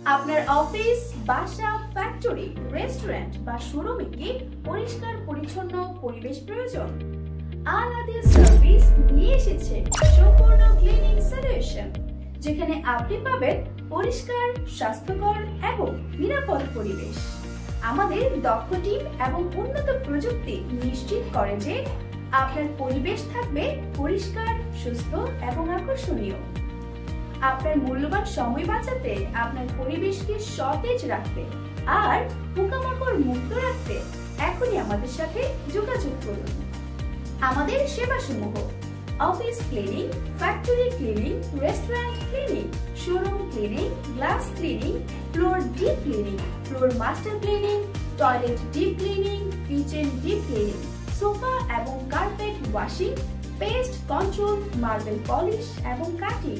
আপনার অফিস, বাসা, factory, restaurant বা শোরুমে কি পরিষ্কার পরিচ্ছন্ন পরিবেশ প্রয়োজন? আল আদিল সার্ভিস নিয়ে এসেছে সম্পূর্ণ ক্লিনিং সলিউশন, যেখানে আপনি পাবেন পরিষ্কার, স্বাস্থ্যকর এবং নিরাপদ পরিবেশ। আমাদের দক্ষ টিম এবং উন্নত প্রযুক্তি নিশ্চিত করে যে আপনার পরিবেশ থাকবে পরিষ্কার, সুস্থ এবং আকর্ষণীয়। আপনার মূল্যবান সময় বাঁচাতে, আপনার পরিবেশকে সতেজ রাখতে আর পোকামাকড় মুক্ত রাখতে এখনই আমাদের সাথে যোগাযোগ করুন। আমাদের সেবাসমূহ: office cleaning, factory cleaning, restaurant cleaning, showroom cleaning, glass cleaning, floor deep cleaning, floor master cleaning, toilet deep cleaning, kitchen deep cleaning, sofa এবং carpet washing, pest control, marble polish এবং কাটিং।